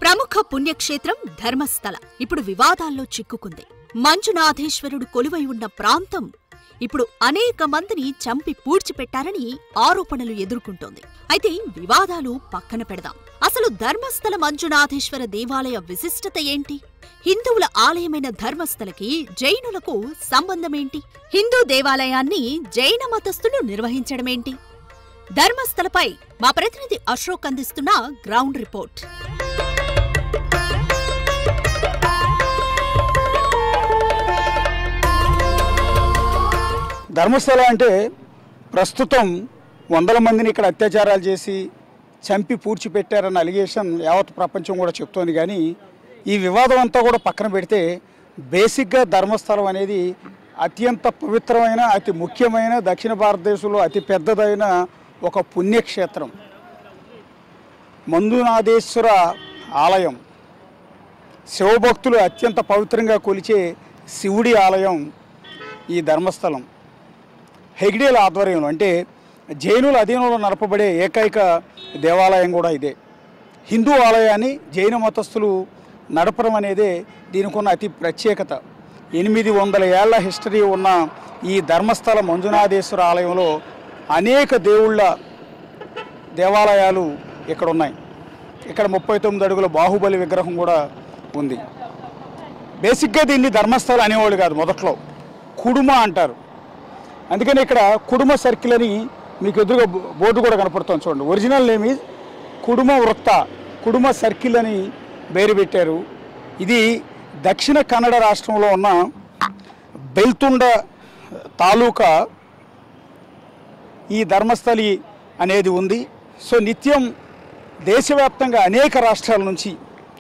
ప్రముఖ పుణ్యక్షేత్రం ధర్మస్థల ఇప్పుడు వివాదాల్లో చిక్కుకుంది. మంజునాథేశ్వరుడు కొలువై ఉన్న ప్రాంతం ఇప్పుడు అనేక మందిని చంపి పూడ్చిపెట్టారని ఆరోపణలు ఎదుర్కొంటోంది. అయితే వివాదాలు పక్కన పెడదాం. అసలు ధర్మస్థల మంజునాథేశ్వర దేవాలయ విశిష్టత ఏంటి? హిందువుల ఆలయమైన ధర్మస్థలకి జైనులకు సంబంధమేంటి? హిందూ దేవాలయాన్ని జైన మతస్థులు నిర్వహించడమేంటి? ధర్మస్థలపై మా ప్రతినిధి అశోక్ అందిస్తున్న గ్రౌండ్ రిపోర్ట్. ధర్మస్థల అంటే ప్రస్తుతం వందల మందిని ఇక్కడ అత్యాచారాలు చేసి చంపి పూడ్చిపెట్టారన్న అలిగేషన్ యావత్ ప్రపంచం కూడా చెప్తోంది. కానీ ఈ వివాదం అంతా కూడా పక్కన పెడితే బేసిక్గా ధర్మస్థలం అనేది అత్యంత పవిత్రమైన, అతి ముఖ్యమైన, దక్షిణ భారతదేశంలో అతి పెద్దదైన ఒక పుణ్యక్షేత్రం. మంజునాథేశ్వర ఆలయం, శివభక్తులు అత్యంత పవిత్రంగా కొలిచే శివుడి ఆలయం ఈ ధర్మస్థలం. హెగ్డేల ఆధ్వర్యంలో, అంటే జైనుల అధీనంలో నడపబడే ఏకైక దేవాలయం కూడా ఇదే. హిందూ ఆలయాన్ని జైన మతస్థులు నడపడం అనేదే దీనికి ఉన్న అతి ప్రత్యేకత. 800 ఏళ్ల హిస్టరీ ఉన్న ఈ ధర్మస్థల మంజునాథేశ్వర ఆలయంలో అనేక దేవుళ్ళ దేవాలయాలు ఇక్కడ ఉన్నాయి. ఇక్కడ 39 అడుగుల బాహుబలి విగ్రహం కూడా ఉంది. బేసిక్గా దీన్ని ధర్మస్థల అనేవాళ్ళు కాదు, మొదట్లో కుడుమ అంటారు. అందుకని ఇక్కడ కుడుమ సర్కిల్ అని మీకు ఎదురుగా బోర్డు కూడా కనపడుతుంది చూడండి. ఒరిజినల్ నేమ్ ఈజ్ కుడుమ వృత్త, కుడుమ సర్కిల్ అని పేరు పెట్టారు. ఇది దక్షిణ కన్నడ రాష్ట్రంలో ఉన్న బెల్తుండ తాలూకా ఈ ధర్మస్థలి అనేది ఉంది. సో నిత్యం దేశవ్యాప్తంగా అనేక రాష్ట్రాల నుంచి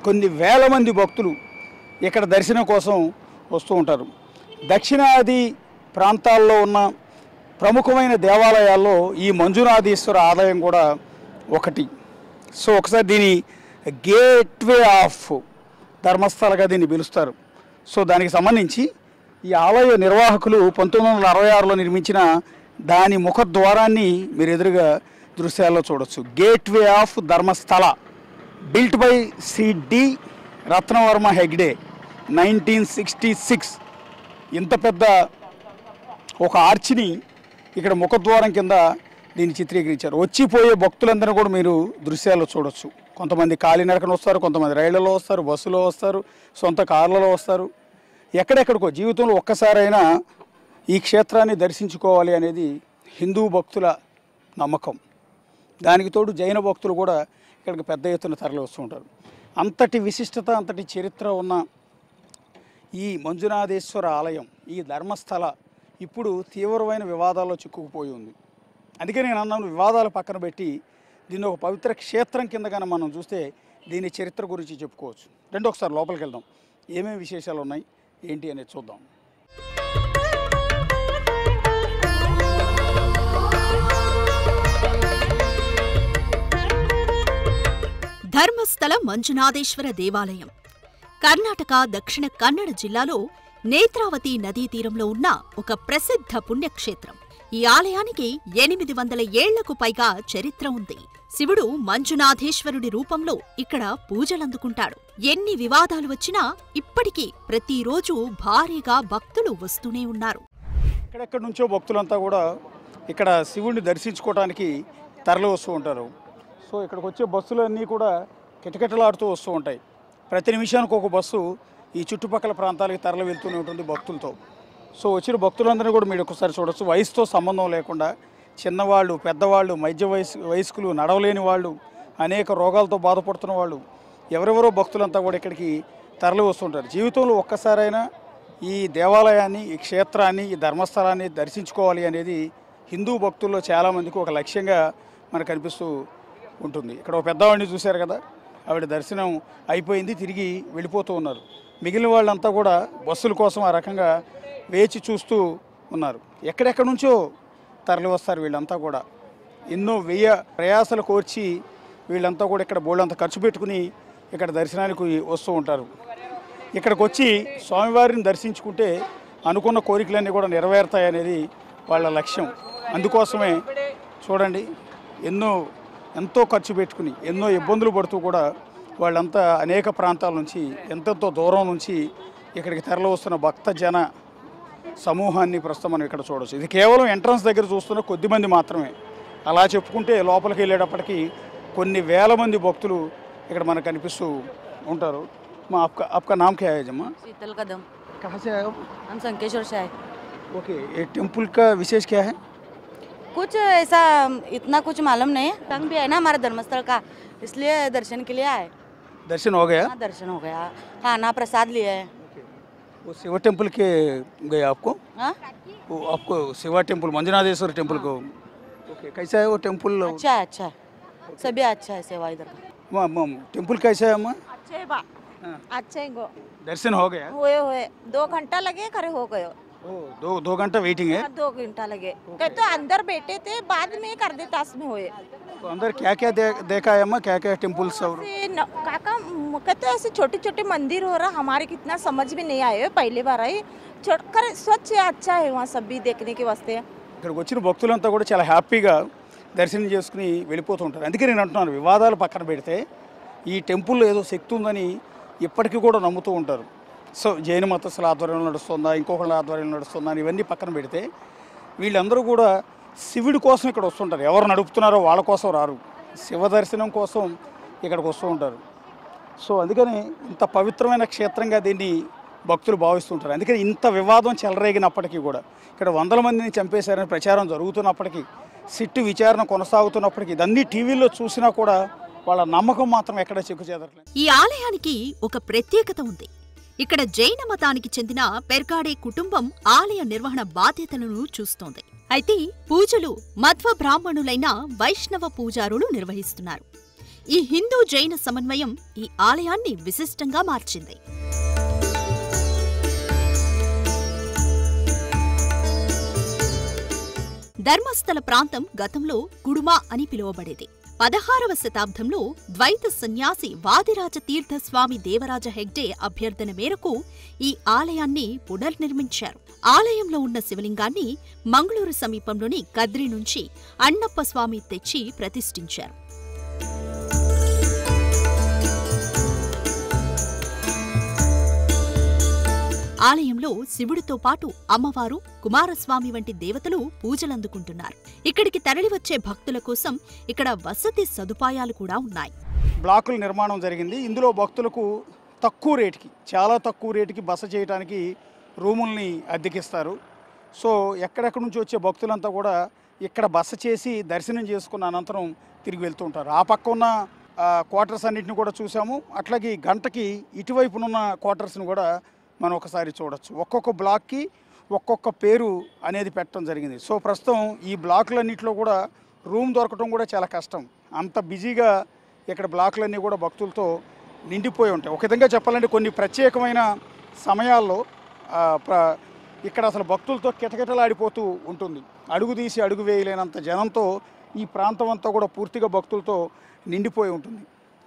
కొన్ని వేల మంది భక్తులు ఇక్కడ దర్శనం కోసం వస్తూ ఉంటారు. దక్షిణాది ప్రాంతాల్లో ఉన్న ప్రముఖమైన దేవాలయాల్లో ఈ మంజునాథేశ్వర ఆలయం కూడా ఒకటి. సో ఒకసారి దీని గేట్వే ఆఫ్ ధర్మస్థలగా దీన్ని పిలుస్తారు. సో దానికి సంబంధించి ఈ ఆలయ నిర్వాహకులు 1966లో నిర్మించిన దాని ముఖద్వారాన్ని మీరు ఎదురుగా దృశ్యాల్లో చూడొచ్చు. Gateway of Dharmasthala, built by సిడి రత్నవర్మ హెగ్డే, 1966. ఇంత పెద్ద ఒక ఆర్చిని ఇక్కడ ముఖద్వారం కింద దీన్ని చిత్రీకరించారు. వచ్చిపోయే భక్తులందరూ కూడా మీరు దృశ్యాల్లో చూడొచ్చు. కొంతమంది కాలినడకన వస్తారు, కొంతమంది రైళ్లలో వస్తారు, బస్సులో వస్తారు, సొంత కార్లలో వస్తారు. ఎక్కడెక్కడికో జీవితంలో ఒక్కసారైనా ఈ క్షేత్రాన్ని దర్శించుకోవాలి అనేది హిందూ భక్తుల నమ్మకం. దానికి తోడు జైన భక్తులు కూడా ఇక్కడికి పెద్ద ఎత్తున తరలి వస్తూ ఉంటారు. అంతటి విశిష్టత, అంతటి చరిత్ర ఉన్న ఈ మంజునాథేశ్వర ఆలయం, ఈ ధర్మస్థల ఇప్పుడు తీవ్రమైన వివాదాల్లో చిక్కుకుపోయి ఉంది. అందుకే నేను అన్నాను, వివాదాలు పక్కన పెట్టి దీన్ని ఒక పవిత్ర క్షేత్రం కిందగానే మనం చూస్తే దీని చరిత్ర గురించి చెప్పుకోవచ్చు. రెండు ఒకసారి లోపలికి వెళ్దాం, ఏమేమి విశేషాలు ఉన్నాయి ఏంటి అనేది చూద్దాం. ధర్మస్థల మంజునాథేశ్వర దేవాలయం కర్ణాటక దక్షిణ కన్నడ జిల్లాలో నేత్రావతి నదీ తీరంలో ఉన్న ఒక ప్రసిద్ధ పుణ్యక్షేత్రం. ఈ ఆలయానికి 800 ఏళ్లకు పైగా చరిత్ర ఉంది. శివుడు మంజునాథేశ్వరుడి రూపంలో ఇక్కడ పూజలందుకుంటాడు. ఎన్ని వివాదాలు వచ్చినా ఇప్పటికీ ప్రతిరోజు భారీగా భక్తులు వస్తూనే ఉన్నారు. ఎక్కడెక్కడి నుంచో భక్తులంతా కూడా ఇక్కడ శివుడిని దర్శించుకోవడానికి తరలి వస్తూ ఉంటారు. సో ఇక్కడికి వచ్చే బస్సులన్నీ కూడా కిటకిటలాడుతూ వస్తూ ఉంటాయి. ప్రతి నిమిషానికి ఒక బస్సు ఈ చుట్టుపక్కల ప్రాంతాలకి తరలి వెళ్తూనే ఉంటుంది భక్తులతో. సో వచ్చిన భక్తులందరినీ కూడా మీరు ఒకసారి చూడొచ్చు. వయసుతో సంబంధం లేకుండా చిన్నవాళ్ళు, పెద్దవాళ్ళు, మధ్య వయస్కులు, నడవలేని వాళ్ళు, అనేక రోగాలతో బాధపడుతున్న వాళ్ళు, ఎవరెవరో భక్తులంతా కూడా ఇక్కడికి తరలి వస్తుంటారు. జీవితంలో ఒక్కసారైనా ఈ దేవాలయాన్ని, ఈ క్షేత్రాన్ని, ఈ ధర్మస్థలాన్ని దర్శించుకోవాలి అనేది హిందూ భక్తుల్లో చాలామందికి ఒక లక్ష్యంగా మనకు కనిపిస్తూ ఉంటుంది. ఇక్కడ ఒక పెద్దవాడిని చూశారు కదా, ఆవిడ దర్శనం అయిపోయింది, తిరిగి వెళ్ళిపోతూ ఉన్నారు. మిగిలిన వాళ్ళంతా కూడా బస్సుల కోసం ఆ రకంగా వేచి చూస్తూ ఉన్నారు. ఎక్కడెక్కడి నుంచో తరలి వస్తారు వీళ్ళంతా కూడా. ఎన్నో ప్రయాసలు కోర్చి వీళ్ళంతా కూడా ఇక్కడ బోళ్ళంతా ఖర్చు పెట్టుకుని ఇక్కడ దర్శనానికి వస్తూ ఉంటారు. ఇక్కడికి వచ్చి స్వామివారిని దర్శించుకుంటే అనుకున్న కోరికలన్నీ కూడా నెరవేరుతాయనేది వాళ్ళ లక్ష్యం. అందుకోసమే చూడండి, ఎంతో ఖర్చు పెట్టుకుని, ఎన్నో ఇబ్బందులు పడుతూ కూడా వాళ్ళంతా అనేక ప్రాంతాల నుంచి ఎంతెంతో దూరం నుంచి ఇక్కడికి తరలి వస్తున్న భక్త జన సమూహాన్ని ప్రస్తుతం మనం ఇక్కడ చూడవచ్చు. ఇది కేవలం ఎంట్రన్స్ దగ్గర చూస్తున్న కొద్దిమంది మాత్రమే. అలా చెప్పుకుంటే లోపలికి వెళ్ళేటప్పటికి కొన్ని వేల మంది భక్తులు ఇక్కడ మనకు కనిపిస్తూ ఉంటారు. మా आपका नाम क्या है जम्मा? शीतल कदम। कहाँ से आए हो? हम संकेश्वर से आए। ओके, ये टेम्पल का विशेष क्या है? कुछ ऐसा इतना कुछ मालूम नहीं है, तंग भी है ना हमारा धर्मस्थल का, इसलिए दर्शन के लिए आए। दर्शन हो गया? हाँ, दर्शन हो गया, खाना प्रसाद लिए है। वो शिवा टेम्पल के गए आपको? हाँ, वो आपको शिवा टेम्पल मंजुनाथेश्वर टेम्पल को? ओके, कैसा है वो टेम्पल? अच्छा है, अच्छा है, सभी अच्छा है सेवा इधर का। टेम्पल कैसा है अम्मा? अच्छे बा अच्छे गो दर्शन हो गया? हुए 2 घंटा लगे खड़े हो गए। ओ, दो घंटा वेटिंग है? 2 घंटा लगे कहे तो अंदर बैठे थे, बाद में कर दे तास में हुए। तो अंदर क्या क्या देखा है अम्मा? क्या क्या टेम्पल्स और काका कहते ऐसे छोटे छोटे मंदिर हो रहा, हमारे कितना समझ में नहीं आए, पहली बार आई। छोड़कर स्वच्छ है, अच्छा है वहाँ सब भी देखने के वास्ते। ఇక్కడికి వచ్చిన భక్తులంతా కూడా చాలా హ్యాపీగా దర్శనం చేసుకుని వెళ్ళిపోతూ ఉంటారు. అందుకే నేను అంటున్నాను, వివాదాలు పక్కన పెడితే ఈ టెంపుల్లో ఏదో శక్తి ఉందని ఇప్పటికీ కూడా నమ్ముతూ ఉంటారు. సో జైన మతస్థుల ఆధ్వర్యంలో నడుస్తుందా, ఇంకొకళ్ళ ఆధ్వర్యంలో నడుస్తుందా అని ఇవన్నీ పక్కన పెడితే వీళ్ళందరూ కూడా శివుడి కోసం ఇక్కడ వస్తుంటారు. ఎవరు నడుపుతున్నారో వాళ్ళ కోసం రారు, శివ దర్శనం కోసం ఇక్కడికి వస్తూ ఉంటారు. సో అందుకని ఇంత పవిత్రమైన క్షేత్రంగా దీన్ని భక్తులు భావిస్తుంటారు. అందుకని ఇంత వివాదం చెలరేగినప్పటికీ కూడా, ఇక్కడ వందల మందిని చంపేశారని ప్రచారం జరుగుతున్నప్పటికీ, సిట్టు విచారణ కొనసాగుతున్నప్పటికీ, ఇదన్నీ టీవీలో చూసినా కూడా వాళ్ళ నమ్మకం మాత్రం ఎక్కడ చెక్కు చెదరలేదు. ఈ ఆలయానికి ఒక ప్రత్యేకత ఉంది. ఇక్కడ జైన మతానికి చెందిన పెర్కాడే కుటుంబం ఆలయ నిర్వహణ బాధ్యతలను చూస్తోంది. అయితే పూజలు మధ్వ బ్రాహ్మణులైన వైష్ణవ పూజారులు నిర్వహిస్తున్నారు. ఈ హిందూ జైన సమన్వయం ఈ ఆలయాన్ని విశిష్టంగా మార్చింది. ధర్మస్థల ప్రాంతం గతంలో కుడుమా అని పిలువబడేది. 16వ శతాబ్దంలో ద్వైత సన్యాసి వాదిరాజ తీర్థస్వామి దేవరాజ హెగ్డే అభ్యర్థన మేరకు ఈ ఆలయాన్ని పునర్నిర్మించారు. ఆలయంలో ఉన్న శివలింగాన్ని మంగళూరు సమీపంలోని కద్రి నుంచి అన్నప్ప స్వామి తెచ్చి ప్రతిష్ఠించారు. ఆలయంలో శివుడితో పాటు అమ్మవారు, కుమారస్వామి వంటి దేవతలు పూజలందుకుంటున్నారు. ఇక్కడికి తరలివచ్చే భక్తుల కోసం ఇక్కడ వసతి సదుపాయాలు కూడా ఉన్నాయి. బ్లాకుల నిర్మాణం జరిగింది. ఇందులో భక్తులకు తక్కువ రేటుకి, చాలా తక్కువ రేటుకి బస చేయడానికి రూముల్ని అద్దెకిస్తారు. సో ఎక్కడెక్కడి నుంచి వచ్చే భక్తులంతా కూడా ఇక్కడ బస చేసి దర్శనం చేసుకున్న అనంతరం తిరిగి వెళ్తూ ఉంటారు. ఆ పక్క ఉన్న క్వార్టర్స్ అన్నింటిని కూడా చూసాము. అట్లాగే గంటకి ఇటువైపునున్న క్వార్టర్స్ని కూడా మనం ఒకసారి చూడొచ్చు. ఒక్కొక్క బ్లాక్కి ఒక్కొక్క పేరు అనేది పెట్టడం జరిగింది. సో ప్రస్తుతం ఈ బ్లాకులన్నింటిలో కూడా రూమ్ దొరకడం కూడా చాలా కష్టం. అంత బిజీగా ఇక్కడ బ్లాకులన్నీ కూడా భక్తులతో నిండిపోయి ఉంటాయి. ఒక విధంగా చెప్పాలంటే కొన్ని ప్రత్యేకమైన సమయాల్లో ఇక్కడ అసలు భక్తులతో కిటకిటలాడిపోతూ ఉంటుంది. అడుగు తీసి అడుగు వేయలేనంత జనంతో ఈ ప్రాంతం అంతా కూడా పూర్తిగా భక్తులతో నిండిపోయి ఉంటుంది.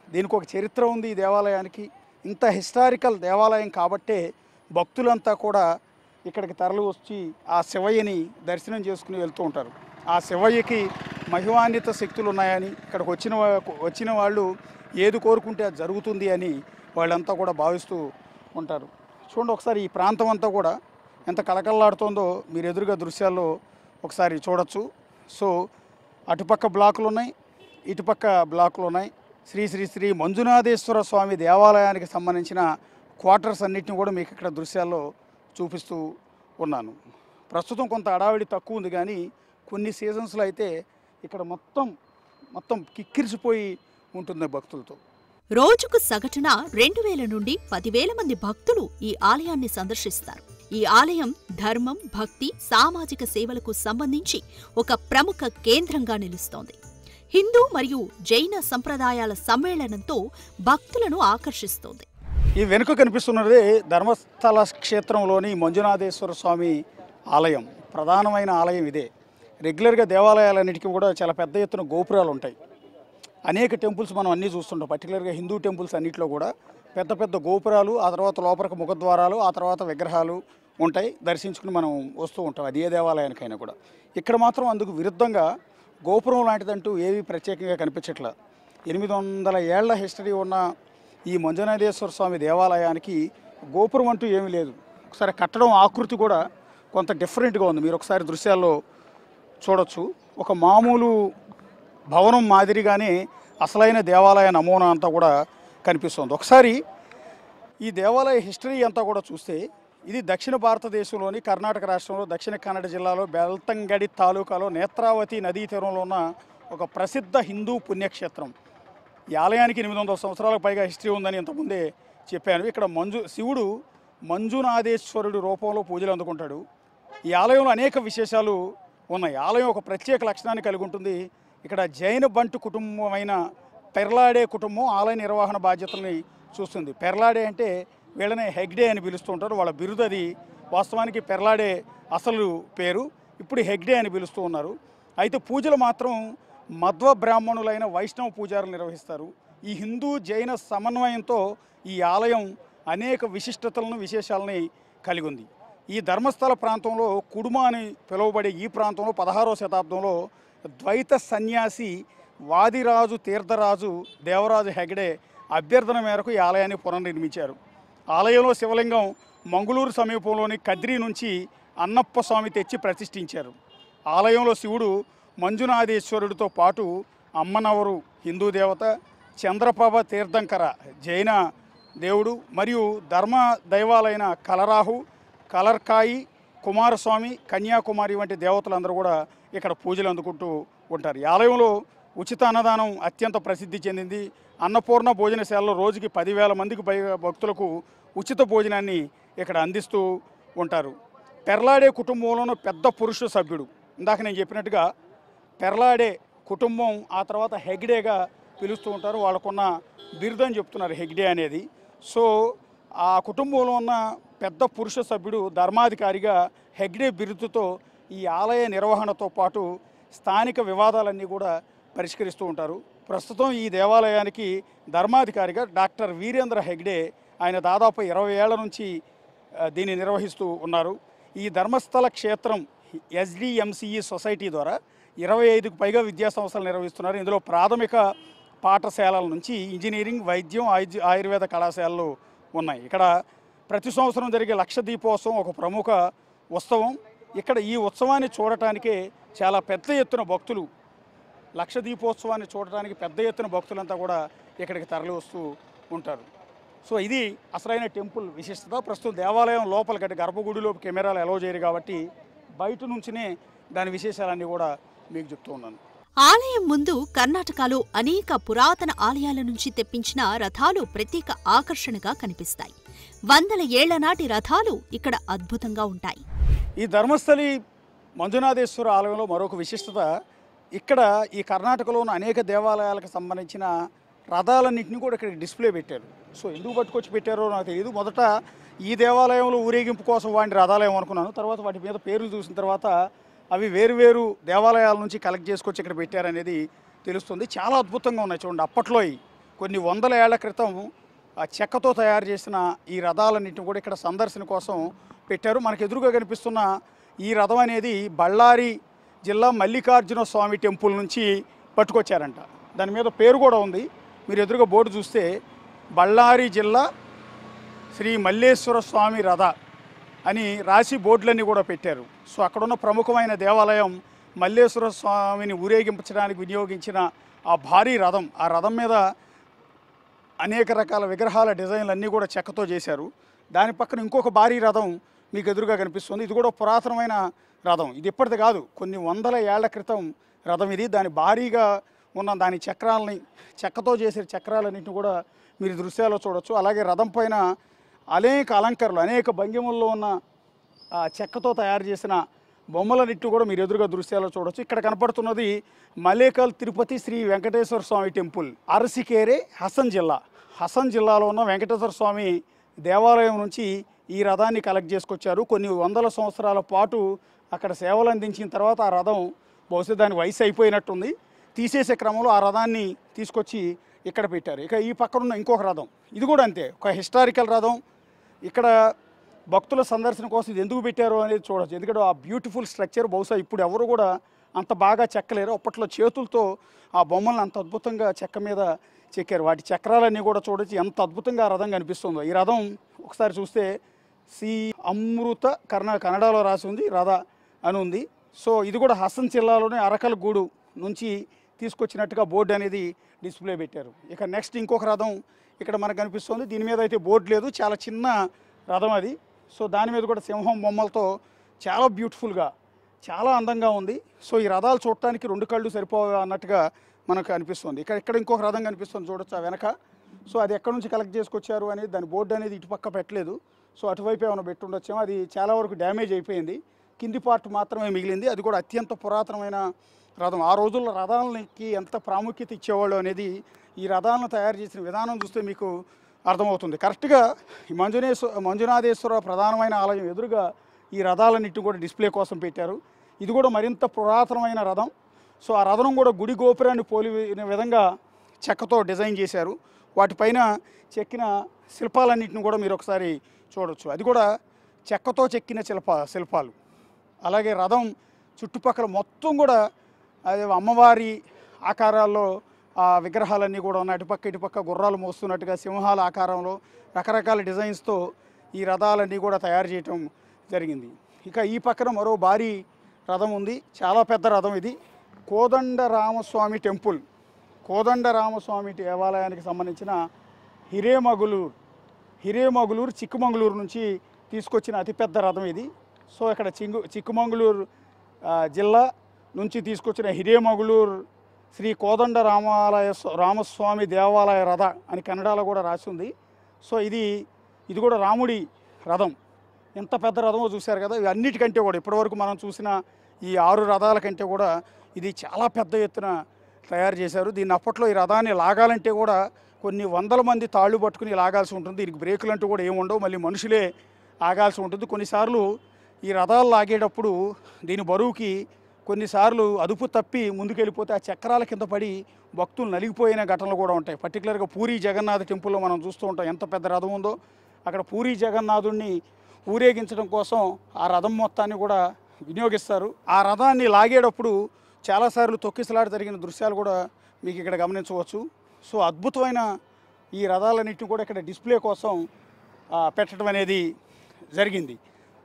దీనికి ఒక చరిత్ర ఉంది. ఈ దేవాలయానికి ఇంత హిస్టారికల్ దేవాలయం కాబట్టే భక్తులంతా కూడా ఇక్కడికి తరలి వచ్చి ఆ శివయ్యని దర్శనం చేసుకుని వెళ్తూ ఉంటారు. ఆ శివయ్యకి మహిమాన్విత శక్తులు ఉన్నాయని, ఇక్కడికి వచ్చిన వాళ్ళు ఏది కోరుకుంటే అది జరుగుతుంది అని వాళ్ళంతా కూడా భావిస్తూ ఉంటారు. చూడండి ఒకసారి ఈ ప్రాంతం అంతా కూడా ఎంత కలకల్లాడుతోందో మీరు ఎదురుగా దృశ్యాల్లో ఒకసారి చూడొచ్చు. సో అటుపక్క బ్లాకులు ఉన్నాయి, ఇటుపక్క బ్లాకులు ఉన్నాయి. శ్రీ శ్రీ శ్రీ మంజునాథేశ్వర స్వామి దేవాలయానికి సంబంధించిన క్వార్టర్స్ అన్నిటిని కూడా మీకు ఇక్కడ దృశ్యాల్లో చూపిస్తూ ఉన్నాను. ప్రస్తుతం కొంత అడావిడి తక్కువ ఉంది, కానీ కొన్ని సీజన్స్లో అయితే ఇక్కడ మొత్తం కిక్కిరిసిపోయి ఉంటుంది భక్తులతో. రోజుకు సగటున 2000 నుండి 10,000 మంది భక్తులు ఈ ఆలయాన్ని సందర్శిస్తారు. ఈ ఆలయం ధర్మం, భక్తి, సామాజిక సేవలకు సంబంధించి ఒక ప్రముఖ కేంద్రంగా నిలుస్తోంది. హిందూ మరియు జైన సంప్రదాయాల సమ్మేళనంతో భక్తులను ఆకర్షిస్తోంది. ఈ వెనుక కనిపిస్తున్నదే ధర్మస్థల క్షేత్రంలోని మంజునాథేశ్వర స్వామి ఆలయం. ప్రధానమైన ఆలయం ఇదే. రెగ్యులర్గా దేవాలయాలన్నిటికీ కూడా చాలా పెద్ద ఎత్తున గోపురాలు ఉంటాయి. అనేక టెంపుల్స్ మనం అన్నీ చూస్తుంటాం. పర్టికులర్గా హిందూ టెంపుల్స్ అన్నింటిలో కూడా పెద్ద పెద్ద గోపురాలు, ఆ తర్వాత లోపలికి ముఖద్వారాలు, ఆ తర్వాత విగ్రహాలు ఉంటాయి. దర్శించుకుని మనం వస్తూ ఉంటాం. అది ఏ దేవాలయానికైనా కూడా. ఇక్కడ మాత్రం అందుకు విరుద్ధంగా గోపురం లాంటిదంటూ ఏవి ప్రత్యేకంగా కనిపించట్లేదు. 800 ఏళ్ల హిస్టరీ ఉన్న ఈ మంజునాథేశ్వర స్వామి దేవాలయానికి గోపురం అంటూ ఏమీ లేదు. ఒకసారి కట్టడం ఆకృతి కూడా కొంత డిఫరెంట్గా ఉంది. మీరు ఒకసారి దృశ్యాల్లో చూడొచ్చు. ఒక మామూలు భవనం మాదిరిగానే అసలైన దేవాలయ నమూనా అంతా కూడా కనిపిస్తుంది. ఒకసారి ఈ దేవాలయ హిస్టరీ అంతా కూడా చూస్తే ఇది దక్షిణ భారతదేశంలోని కర్ణాటక రాష్ట్రంలో దక్షిణ కన్నడ జిల్లాలో బెల్తంగడి తాలూకాలో నేత్రావతి నదీ తీరంలో ఉన్న ఒక ప్రసిద్ధ హిందూ పుణ్యక్షేత్రం. ఈ ఆలయానికి 800 సంవత్సరాలకు పైగా హిస్టరీ ఉందని ఇంతకుముందే చెప్పాను. ఇక్కడ శివుడు మంజునాథేశ్వరుడు రూపంలో పూజలు అందుకుంటాడు. ఈ ఆలయంలో అనేక విశేషాలు ఉన్నాయి. ఆలయం ఒక ప్రత్యేక లక్షణాన్ని కలిగి ఉంటుంది. ఇక్కడ జైన బంటు కుటుంబమైన పెర్లాడే కుటుంబం ఆలయ నిర్వహణ బాధ్యతల్ని చూస్తుంది. పెర్లాడే అంటే వీళ్ళని హెగ్డే అని పిలుస్తూ ఉంటారు. వాళ్ళ బిరుదు అది. వాస్తవానికి పెర్లాడే అసలు పేరు, ఇప్పుడు హెగ్డే అని పిలుస్తూ ఉన్నారు. అయితే పూజలు మాత్రం మధ్వ బ్రాహ్మణులైన వైష్ణవ పూజారులు నిర్వహిస్తారు. ఈ హిందూ జైన సమన్వయంతో ఈ ఆలయం అనేక విశిష్టతలను విశేషాలని కలిగి ఉంది. ఈ ధర్మస్థల ప్రాంతంలో కుడుమ అని పిలువబడే ఈ ప్రాంతంలో 16వ శతాబ్దంలో ద్వైత సన్యాసి వాదిరాజు తీర్థరాజు దేవరాజు హెగడే అభ్యర్థన మేరకు ఈ ఆలయాన్ని పునర్నిర్మించారు. ఆలయంలో శివలింగం మంగుళూరు సమీపంలోని కద్రి నుంచి అన్నప్ప స్వామి తెచ్చి ప్రతిష్ఠించారు. ఆలయంలో శివుడు మంజునాథేశ్వరుడితో పాటు అమ్మనవరు హిందూ దేవత, చంద్రప్రభ తీర్థంకర జైన దేవుడు మరియు ధర్మ దైవాలైన కలరాహు, కలర్కాయి, కుమారస్వామి, కన్యాకుమారి వంటి దేవతలందరూ కూడా ఇక్కడ పూజలు అందుకుంటూ ఉంటారు. ఈ ఆలయంలో ఉచిత అన్నదానం అత్యంత ప్రసిద్ధి చెందింది. అన్నపూర్ణ భోజనశాలలో రోజుకి 10,000 మందికి పైగా భక్తులకు ఉచిత భోజనాన్ని ఇక్కడ అందిస్తూ ఉంటారు. పెర్లాడే కుటుంబంలోనూ పెద్ద పురుష సభ్యుడు. ఇందాక నేను చెప్పినట్టుగా పెర్లాడే కుటుంబం ఆ తర్వాత హెగ్డేగా పిలుస్తూ ఉంటారు. వాళ్ళకున్న బిరుదు అని చెప్తున్నారు హెగ్డే అనేది. సో ఆ కుటుంబంలో ఉన్న పెద్ద పురుష సభ్యుడు ధర్మాధికారిగా హెగ్డే బిరుదుతో ఈ ఆలయ నిర్వహణతో పాటు స్థానిక వివాదాలన్నీ కూడా పరిష్కరిస్తూ ఉంటారు. ప్రస్తుతం ఈ దేవాలయానికి ధర్మాధికారిగా డాక్టర్ వీరేంద్ర హెగ్డే, ఆయన దాదాపు 20 ఏళ్ల నుంచి దీన్ని నిర్వహిస్తూ ఉన్నారు. ఈ ధర్మస్థల క్షేత్రం SDMCE సొసైటీ ద్వారా 25కు పైగా విద్యా సంస్థలు నిర్వహిస్తున్నారు. ఇందులో ప్రాథమిక పాఠశాలల నుంచి ఇంజనీరింగ్, వైద్యం, ఆయుర్వేద కళాశాలలు ఉన్నాయి. ఇక్కడ ప్రతి సంవత్సరం జరిగే లక్ష దీపోత్సవం ఒక ప్రముఖ ఉత్సవం. ఇక్కడ ఈ ఉత్సవాన్ని చూడటానికే చాలా పెద్ద ఎత్తున భక్తులు, లక్ష దీపోత్సవాన్ని చూడటానికి పెద్ద ఎత్తున భక్తులంతా కూడా ఇక్కడికి తరలి వస్తూ ఉంటారు. సో ఇది అసలైన టెంపుల్ విశిష్టత. ప్రస్తుతం దేవాలయం లోపల గట్టి గర్భగుడిలో కెమెరాలు అలౌ చేయరు కాబట్టి బయట నుంచినే దాని విశేషాలన్నీ కూడా మీకు చెప్తూ ఉన్నాను. ఆలయం ముందు కర్ణాటకలో అనేక పురాతన ఆలయాల నుంచి తెప్పించిన రథాలు ప్రత్యేక ఆకర్షణగా కనిపిస్తాయి. వందల ఏళ్ల నాటి రథాలు ఇక్కడ అద్భుతంగా ఉంటాయి. ఈ ధర్మస్థలి మంజునాథేశ్వర ఆలయంలో మరొక విశిష్టత, ఇక్కడ ఈ కర్ణాటకలో ఉన్న అనేక దేవాలయాలకు సంబంధించిన రథాలన్నింటినీ కూడా ఇక్కడ డిస్ప్లే పెట్టారు. సో ఎందుకు పట్టుకొచ్చి పెట్టారో నాకు తెలియదు. మొదట ఈ దేవాలయంలో ఊరేగింపు కోసం వాడిని రథాలయం అనుకున్నాను. తర్వాత వాటి మీద పేర్లు చూసిన తర్వాత అవి వేరువేరు దేవాలయాల నుంచి కలెక్ట్ చేసుకొచ్చి ఇక్కడ పెట్టారనేది తెలుస్తుంది. చాలా అద్భుతంగా ఉన్నాయి చూడండి. అప్పట్లో కొన్ని వందల ఏళ్ల క్రితం ఆ చెక్కతో తయారు చేసిన ఈ రథాలన్నింటినీ కూడా ఇక్కడ సందర్శన కోసం పెట్టారు. మనకు ఎదురుగా కనిపిస్తున్న ఈ రథం అనేది బళ్ళారి జిల్లా మల్లికార్జున స్వామి టెంపుల్ నుంచి పట్టుకొచ్చారంట. దాని మీద పేరు కూడా ఉంది. మీరు ఎదురుగా బోర్డు చూస్తే బళ్ళారి జిల్లా శ్రీ మల్లేశ్వర స్వామి రథ అని రాసి బోర్డులన్నీ కూడా పెట్టారు. సో అక్కడున్న ప్రముఖమైన దేవాలయం మల్లేశ్వర స్వామిని ఊరేగించడానికి వినియోగించిన ఆ భారీ రథం, ఆ రథం మీద అనేక రకాల విగ్రహాల డిజైన్లు అన్నీ కూడా చెక్కతో చేశారు. దాని పక్కన ఇంకొక భారీ రథం మీకు ఎదురుగా కనిపిస్తుంది. ఇది కూడా పురాతనమైన రథం. ఇది ఇప్పటిది కాదు, కొన్ని వందల ఏళ్ల క్రితం రథం ఇది. దాని భారీగా ఉన్న దాని చక్రాలని, చెక్కతో చేసే చక్రాలన్నింటినీ కూడా మీరు దృశ్యాల్లో చూడొచ్చు. అలాగే రథం పైన అనేక అలంకరణలు, అనేక భంగిమల్లో ఉన్న చెక్కతో తయారు చేసిన బొమ్మలన్నింటినీ కూడా మీరు ఎదురుగా దృశ్యాల్లో చూడొచ్చు. ఇక్కడ కనపడుతున్నది మలేకల్ తిరుపతి శ్రీ వెంకటేశ్వర స్వామి టెంపుల్, అరసికేరే, హసన్ జిల్లాలో ఉన్న వెంకటేశ్వర స్వామి దేవాలయం నుంచి ఈ రథాన్ని కలెక్ట్ చేసుకొచ్చారు. కొన్ని వందల సంవత్సరాల పాటు అక్కడ సేవలు అందించిన తర్వాత ఆ రథం బహుశా దాని వయసు అయిపోయినట్టుంది. తీసేసే క్రమంలో ఆ రథాన్ని తీసుకొచ్చి ఇక్కడ పెట్టారు. ఇక ఈ పక్కన ఉన్న ఇంకొక రథం, ఇది కూడా అంతే, ఒక హిస్టారికల్ రథం. ఇక్కడ భక్తుల సందర్శన కోసం ఇది ఎందుకు పెట్టారో అనేది చూడవచ్చు. ఎందుకంటే ఆ బ్యూటిఫుల్ స్ట్రక్చర్ బహుశా ఇప్పుడు ఎవరు కూడా అంత బాగా చెక్కలేరు. అప్పట్లో చేతులతో ఆ బొమ్మలను అంత అద్భుతంగా చెక్క మీద చెక్కారు. వాటి చక్రాలన్నీ కూడా చూడొచ్చు ఎంత అద్భుతంగా ఆ రథం కనిపిస్తుందో. ఈ రథం ఒకసారి చూస్తే సి అమృత కన్నడలో రాసి ఉంది, రథ అని ఉంది. సో ఇది కూడా హసన్ జిల్లాలోనే అరకలగూడు నుంచి తీసుకొచ్చినట్టుగా బోర్డు అనేది డిస్ప్లే పెట్టారు. ఇక నెక్స్ట్ ఇంకొక రథం ఇక్కడ మనకు కనిపిస్తుంది. దీని మీద అయితే బోర్డు లేదు, చాలా చిన్న రథం అది. సో దాని మీద కూడా సింహం బొమ్మలతో చాలా బ్యూటిఫుల్గా చాలా అందంగా ఉంది. సో ఈ రథాలు చూడటానికి 2 కళ్ళు సరిపోవు అన్నట్టుగా మనకు అనిపిస్తుంది. ఇక్కడ ఇంకొక రథం కనిపిస్తుంది చూడొచ్చు ఆ వెనక. సో అది ఎక్కడి నుంచి కలెక్ట్ చేసుకొచ్చారు అనేది దాని బోర్డు అనేది ఇటుపక్క పెట్టలేదు. సో అటువైపు ఏమైనా పెట్టుండొచ్చేమో. అది చాలా వరకు డ్యామేజ్ అయిపోయింది, కింది పార్ట్ మాత్రమే మిగిలింది. అది కూడా అత్యంత పురాతనమైన రథం. ఆ రోజుల్లో రథాలకి ఎంత ప్రాముఖ్యత ఇచ్చేవాళ్ళు అనేది ఈ రథాలను తయారు చేసిన విధానం చూస్తే మీకు అర్థమవుతుంది. కరెక్ట్గా ఈ మంజునాథేశ్వర ప్రధానమైన ఆలయం ఎదురుగా ఈ రథాలన్నింటినీ కూడా డిస్ప్లే కోసం పెట్టారు. ఇది కూడా మరింత పురాతనమైన రథం. సో ఆ రథం కూడా గుడి గోపురాన్ని పోలిన విధంగా చెక్కతో డిజైన్ చేశారు. వాటిపైన చెక్కిన శిల్పాలన్నింటిని కూడా మీరు ఒకసారి చూడవచ్చు. అది కూడా చెక్కతో చెక్కిన శిల్పాలు. అలాగే రథం చుట్టుపక్కల మొత్తం కూడా అదే అమ్మవారి ఆకారాల్లో ఆ విగ్రహాలన్నీ కూడా ఉన్నాయి. ఇటుపక్క గుర్రాలు మోస్తున్నట్టుగా సింహాల ఆకారంలో రకరకాల డిజైన్స్తో ఈ రథాలన్నీ కూడా తయారు చేయటం జరిగింది. ఇక ఈ పక్కన మరో భారీ రథం ఉంది, చాలా పెద్ద రథం. ఇది కోదండరామస్వామి టెంపుల్, కోదండరామస్వామి దేవాలయానికి సంబంధించిన హిరేమగులూరు చిక్కమంగళూరు నుంచి తీసుకొచ్చిన అతిపెద్ద రథం ఇది. సో ఇక్కడ చిక్కమంగళూరు జిల్లా నుంచి తీసుకొచ్చిన హిరేమగులూరు శ్రీ కోదండ రామస్వామి దేవాలయ రథ అని కన్నడలో కూడా రాసి ఉంది. సో ఇది కూడా రాముడి రథం. ఎంత పెద్ద రథమో చూశారు కదా. ఇవి అన్నిటికంటే కూడా ఇప్పటివరకు మనం చూసిన ఈ 6 రథాల కంటే కూడా ఇది చాలా పెద్ద ఎత్తున తయారు చేశారు. దీన్ని అప్పట్లో ఈ రథాన్ని లాగాలంటే కూడా కొన్ని వందల మంది తాళ్ళు పట్టుకుని లాగాల్సి ఉంటుంది. దీనికి బ్రేకులు అంటూ కూడా ఏముండవు, మళ్ళీ మనుషులే ఆగాల్సి ఉంటుంది. కొన్నిసార్లు ఈ రథాలు లాగేటప్పుడు దీని బరువుకి కొన్నిసార్లు అదుపు తప్పి ముందుకెళ్ళిపోతే ఆ చక్రాల కింద పడి భక్తులు నలిగిపోయిన ఘటనలు కూడా ఉంటాయి. పర్టికులర్గా పూరీ జగన్నాథ టెంపుల్లో మనం చూస్తూ ఉంటాం ఎంత పెద్ద రథం ఉందో. అక్కడ పూరీ జగన్నాథుడిని ఊరేగించడం కోసం ఆ రథం మొత్తాన్ని కూడా వినియోగిస్తారు. ఆ రథాన్ని లాగేటప్పుడు చాలాసార్లు తొక్కిసలాట జరిగిన దృశ్యాలు కూడా మీకు ఇక్కడ గమనించవచ్చు. సో అద్భుతమైన ఈ రథాలన్నింటినీ కూడా ఇక్కడ డిస్ప్లే కోసం పెట్టడం అనేది జరిగింది.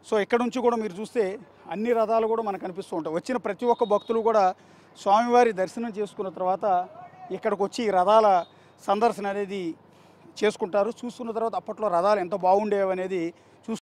సో ఇక్కడ నుంచి కూడా మీరు చూస్తే అన్ని రథాలు కూడా మనకు కనిపిస్తూ ఉంటాయి. వచ్చిన ప్రతి ఒక్క భక్తులు కూడా స్వామివారి దర్శనం చేసుకున్న తర్వాత ఇక్కడికి వచ్చి ఈ రథాల సందర్శన అనేది చేసుకుంటారు. చూసుకున్న తర్వాత అప్పట్లో రథాలు ఎంత బాగుండేవి అనేది